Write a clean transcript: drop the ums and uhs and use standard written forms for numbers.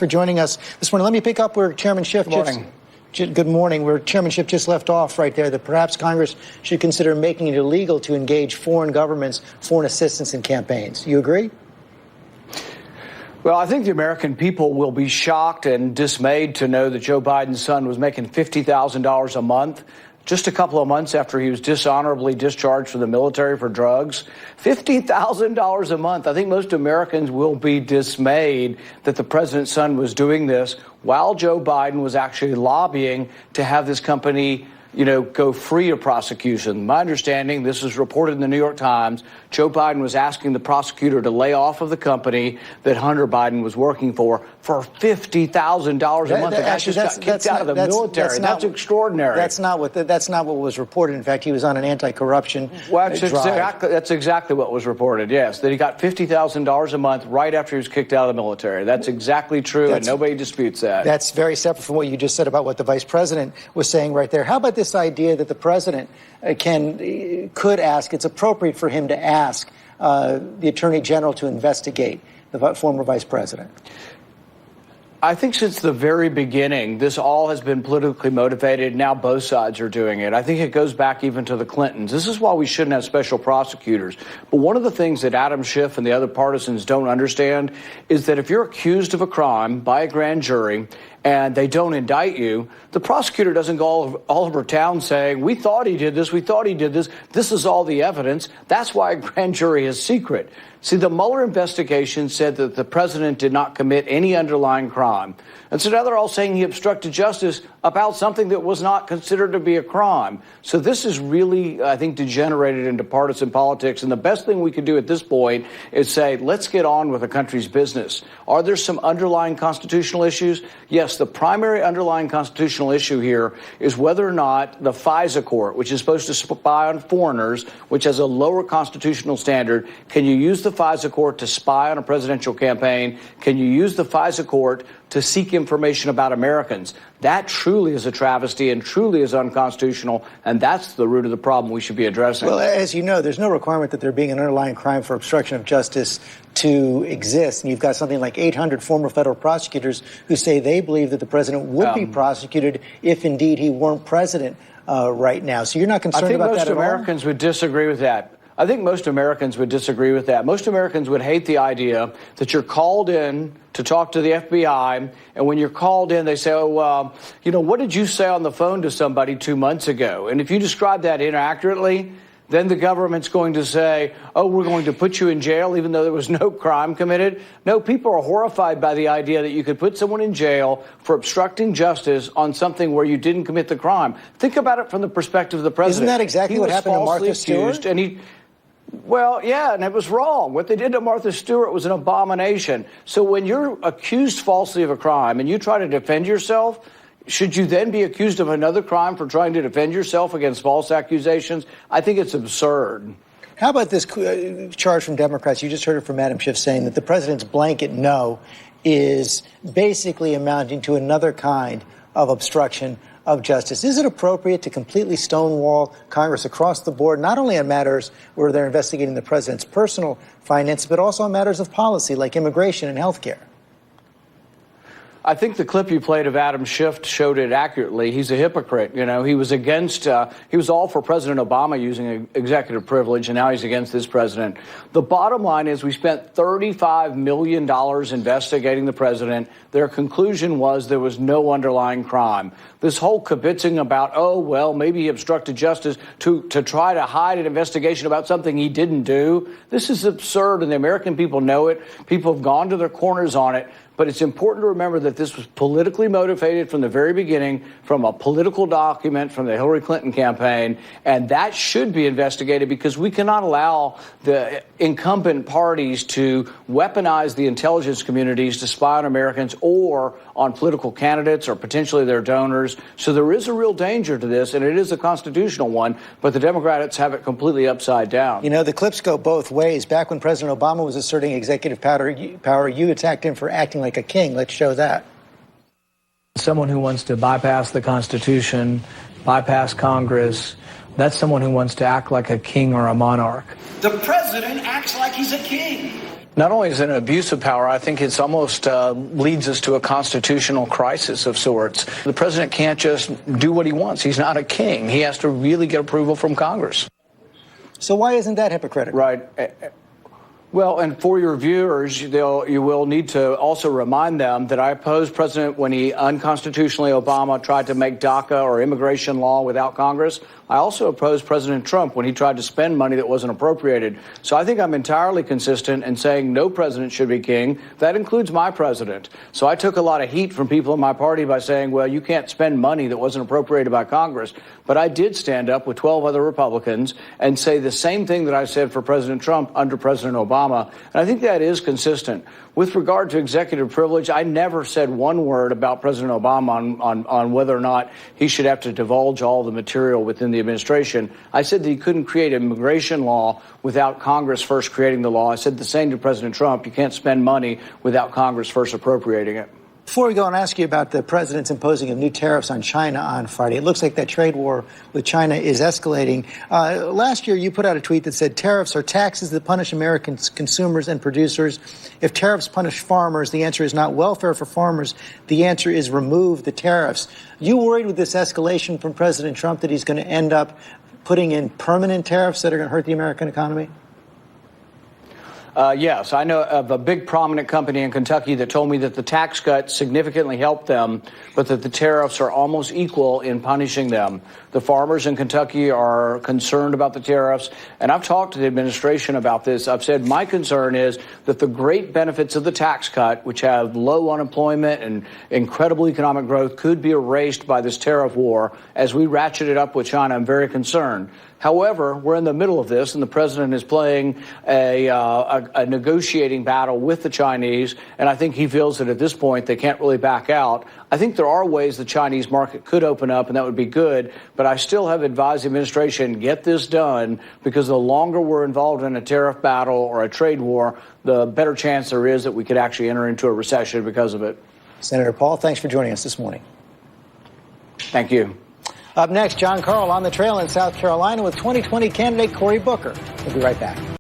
For joining us this morning. Let me pick up where Chairman Schiff Good morning. Where Chairman Schiff just left off right there, that perhaps Congress should consider making it illegal to engage foreign governments, foreign assistance in campaigns. You agree? Well, I think the American people will be shocked and dismayed to know that Joe Biden's son was making $50,000 a month just a couple of months after he was dishonorably discharged from the military for drugs. $50,000 a month. I think most Americans will be dismayed that the president's son was doing this while Joe Biden was actually lobbying to have this company, go free of prosecution. My understanding, this is reported in the New York Times, Joe Biden was asking the prosecutor to lay off of the company that Hunter Biden was working for $50,000 a month. The guy just got kicked out of the military. That's extraordinary. That's not what was reported. In fact, he was on an anti-corruption drive. That's exactly what was reported, yes, that he got $50,000 a month right after he was kicked out of the military. That's exactly true, and nobody disputes that. That's very separate from what you just said about what the vice president was saying right there. How about this idea that the president could ask, it's appropriate for him to ask the attorney general to investigate the former vice president? I think since the very beginning, this all has been politically motivated. Now both sides are doing it. I think it goes back even to the Clintons. This is why we shouldn't have special prosecutors. But one of the things that Adam Schiff and the other partisans don't understand is that if you're accused of a crime by a grand jury and they don't indict you, the prosecutor doesn't go all over town saying, we thought he did this, we thought he did this, this is all the evidence. That's why a grand jury is secret. See, the Mueller investigation said that the president did not commit any underlying crime. And so now they're all saying he obstructed justice about something that was not considered to be a crime. So this is really, I think, degenerated into partisan politics. And the best thing we could do at this point is say, let's get on with the country's business. Are there some underlying constitutional issues? Yes, the primary underlying constitutional issue here is whether or not the FISA court, which is supposed to spy on foreigners, which has a lower constitutional standard, can you use the FISA court to spy on a presidential campaign? Can you use the FISA court to seek information about Americans? That truly is a travesty and truly is unconstitutional, and that's the root of the problem we should be addressing. Well, as you know, there's no requirement that there being an underlying crime for obstruction of justice to exist. And you've got something like 800 former federal prosecutors who say they believe that the president would be prosecuted if indeed he weren't president right now. So you're not concerned about that at all? I think most Americans would disagree with that. I think most Americans would disagree with that. Most Americans would hate the idea that you're called in to talk to the FBI, and when you're called in, they say, what did you say on the phone to somebody 2 months ago? And if you describe that inaccurately, then the government's going to say, we're going to put you in jail even though there was no crime committed. No, people are horrified by the idea that you could put someone in jail for obstructing justice on something where you didn't commit the crime. Think about it from the perspective of the president. Isn't that exactly what happened to Martha Stewart? Well, yeah, and it was wrong. What they did to Martha Stewart was an abomination. So when you're accused falsely of a crime and you try to defend yourself, should you then be accused of another crime for trying to defend yourself against false accusations? I think it's absurd. How about this charge from Democrats? You just heard it from Adam Schiff saying that the president's blanket no is basically amounting to another kind of obstruction of justice. Is it appropriate to completely stonewall Congress across the board, not only on matters where they're investigating the president's personal finances, but also on matters of policy like immigration and health care? I think the clip you played of Adam Schiff showed it accurately. He's a hypocrite. He was he was all for President Obama using executive privilege, and now he's against this president. The bottom line is we spent $35 million investigating the president. Their conclusion was there was no underlying crime. This whole kibitzing about, maybe he obstructed justice to try to hide an investigation about something he didn't do. This is absurd, and the American people know it. People have gone to their corners on it. But it's important to remember that this was politically motivated from the very beginning, from a political document from the Hillary Clinton campaign, and that should be investigated because we cannot allow the incumbent parties to weaponize the intelligence communities to spy on Americans or on political candidates or potentially their donors. So there is a real danger to this, and it is a constitutional one, but the Democrats have it completely upside down. The clips go both ways. Back when President Obama was asserting executive power, you attacked him for acting like a king. Let's show that. Someone who wants to bypass the Constitution, bypass Congress, that's someone who wants to act like a king or a monarch. The president acts like he's a king. Not only is it an abuse of power, I think it's almost leads us to a constitutional crisis of sorts. The president can't just do what he wants. He's not a king. He has to really get approval from Congress. So why isn't that hypocritical? Right. Well, and for your viewers, you will need to also remind them that I opposed President when he unconstitutionally Obama tried to make DACA or immigration law without Congress. I also opposed President Trump when he tried to spend money that wasn't appropriated. So I think I'm entirely consistent in saying no president should be king. That includes my president. So I took a lot of heat from people in my party by saying, well, you can't spend money that wasn't appropriated by Congress. But I did stand up with 12 other Republicans and say the same thing that I said for President Trump under President Obama. And I think that is consistent. With regard to executive privilege, I never said one word about President Obama on whether or not he should have to divulge all the material within the administration. I said that he couldn't create an immigration law without Congress first creating the law. I said the same to President Trump. You can't spend money without Congress first appropriating it. Before we go and ask you about the president's imposing of new tariffs on China on Friday, it looks like that trade war with China is escalating. Last year, you put out a tweet that said tariffs are taxes that punish American consumers and producers. If tariffs punish farmers, the answer is not welfare for farmers. The answer is remove the tariffs. You worried with this escalation from President Trump that he's going to end up putting in permanent tariffs that are going to hurt the American economy? Yes, I know of a big prominent company in Kentucky that told me that the tax cut significantly helped them, but that the tariffs are almost equal in punishing them. The farmers in Kentucky are concerned about the tariffs, and I've talked to the administration about this. I've said my concern is that the great benefits of the tax cut, which have low unemployment and incredible economic growth, could be erased by this tariff war. As we ratchet it up with China, I'm very concerned. However, we're in the middle of this, and the president is playing a negotiating battle with the Chinese, and I think he feels that at this point they can't really back out. I think there are ways the Chinese market could open up, and that would be good, but I still have advised the administration, get this done, because the longer we're involved in a tariff battle or a trade war, the better chance there is that we could actually enter into a recession because of it. Senator Paul, thanks for joining us this morning. Thank you. Up next, John Carl on the trail in South Carolina with 2020 candidate Cory Booker. We'll be right back.